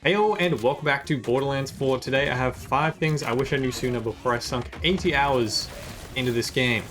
Hey all, and welcome back to Borderlands 4. Today I have 5 things I wish I knew sooner before I sunk 80 hours into this game.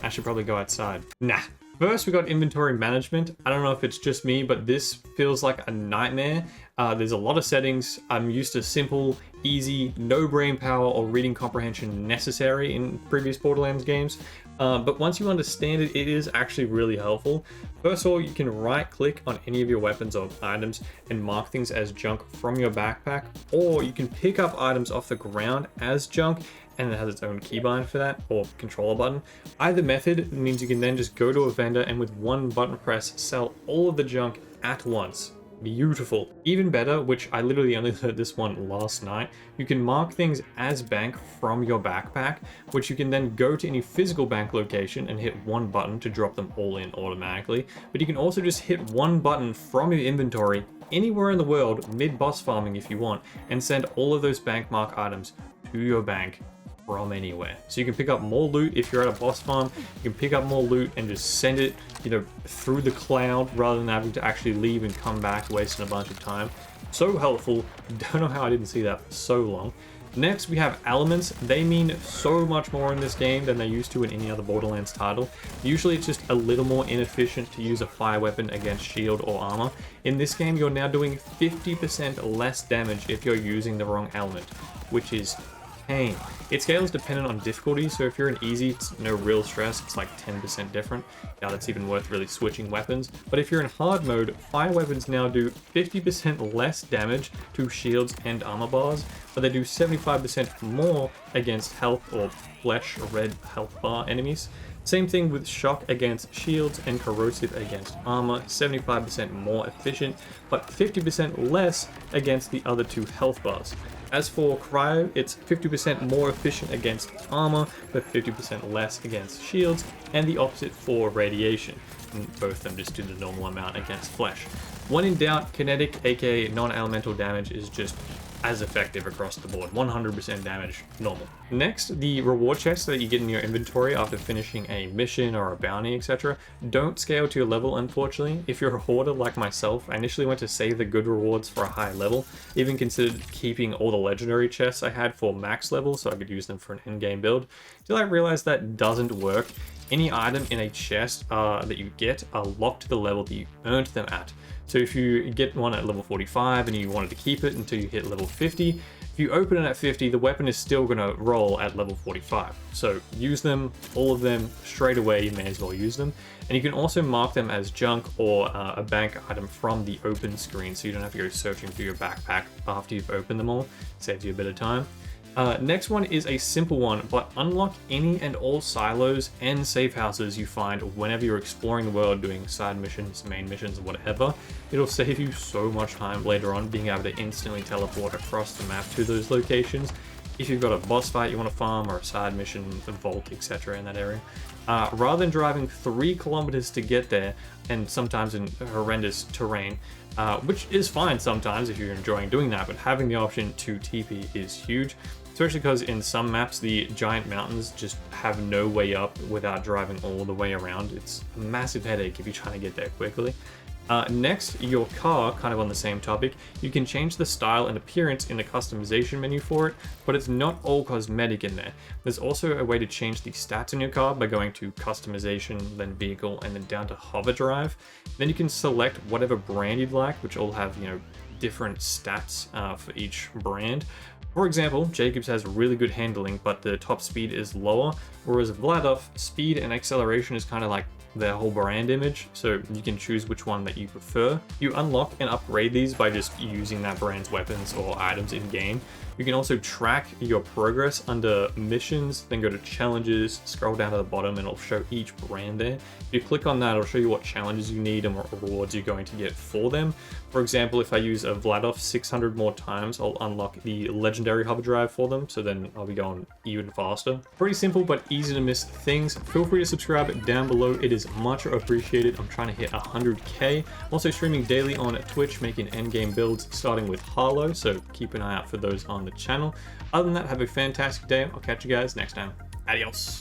I should probably go outside. Nah. First, we got inventory management. I don't know if it's just me, but this feels like a nightmare. There's a lot of settings. I'm used to simple, easy, no brain power or reading comprehension necessary in previous Borderlands games. But once you understand it, it is actually really helpful. First of all, you can right click on any of your weapons or items and mark things as junk from your backpack, or you can pick up items off the ground as junk and it has its own keybind for that, or controller button. Either method means you can then just go to a vendor and with one button press sell all of the junk at once. Beautiful. Even better, which I literally only learned this one last night, you can mark things as bank from your backpack, which you can then go to any physical bank location and hit one button to drop them all in automatically. But you can also just hit one button from your inventory anywhere in the world, mid-boss farming if you want, and send all of those bank mark items to your bank from anywhere. So you can pick up more loot if you're at a boss farm. You can pick up more loot and just send it, through the cloud rather than having to actually leave and come back, wasting a bunch of time. So helpful. Don't know how I didn't see that for so long. Next, we have elements. They mean so much more in this game than they used to in any other Borderlands title. Usually it's just a little more inefficient to use a fire weapon against shield or armor. In this game, you're now doing 50% less damage if you're using the wrong element, which is pain. It scales dependent on difficulty, so if you're in easy, it's no real stress, it's like 10% different. Now that's even worth really switching weapons. But if you're in hard mode, fire weapons now do 50% less damage to shields and armor bars, but they do 75% more against health or flesh or red health bar enemies. Same thing with shock against shields and corrosive against armor, 75% more efficient, but 50% less against the other two health bars. As for cryo, it's 50% more efficient against armor, but 50% less against shields, and the opposite for radiation. And both of them just do the normal amount against flesh. When in doubt, kinetic, aka non-elemental damage, is just as effective across the board. 100% damage, normal. Next, the reward chests that you get in your inventory after finishing a mission or a bounty, etc. don't scale to your level, unfortunately. If you're a hoarder like myself, I initially went to save the good rewards for a high level. Even considered keeping all the legendary chests I had for max level so I could use them for an in-game build, till I realized that doesn't work. Any item in a chest that you get are locked to the level that you earned them at. So if you get one at level 45 and you wanted to keep it until you hit level 50, if you open it at 50, the weapon is still going to roll at level 45. So use them, all of them, straight away, you may as well use them. And you can also mark them as junk or a bank item from the open screen, so you don't have to go searching through your backpack after you've opened them all. Saves you a bit of time. Next one is a simple one, but unlock any and all silos and safe houses you find whenever you're exploring the world doing side missions, main missions, whatever. It'll save you so much time later on being able to instantly teleport across the map to those locations. If you've got a boss fight you want to farm or a side mission, a vault, etc. in that area. Rather than driving 3 kilometers to get there, and sometimes in horrendous terrain, which is fine sometimes if you're enjoying doing that, but having the option to TP is huge. Especially because in some maps, the giant mountains just have no way up without driving all the way around. It's a massive headache if you're trying to get there quickly. Next, your car, kind of on the same topic, you can change the style and appearance in the customization menu for it, but it's not all cosmetic in there. There's also a way to change the stats in your car by going to customization, then vehicle, and then down to hover drive. Then you can select whatever brand you'd like, which all have, different stats for each brand. For example, Jacobs has really good handling, but the top speed is lower, whereas Vladov, speed and acceleration is kind of like their whole brand image, so you can choose which one that you prefer. You unlock and upgrade these by just using that brand's weapons or items in game. You can also track your progress under missions, then go to challenges, scroll down to the bottom and it'll show each brand there. If you click on that, it'll show you what challenges you need and what rewards you're going to get for them. For example, if I use a Vladov 600 more times, I'll unlock the legendary hover drive for them, so then I'll be going even faster. Pretty simple but easy to miss things. Feel free to subscribe down below, it is much appreciated. I'm trying to hit 100k. I'm also streaming daily on Twitch, making endgame builds starting with Harlow, so keep an eye out for those on the channel. Other than that, have a fantastic day. I'll catch you guys next time. Adios.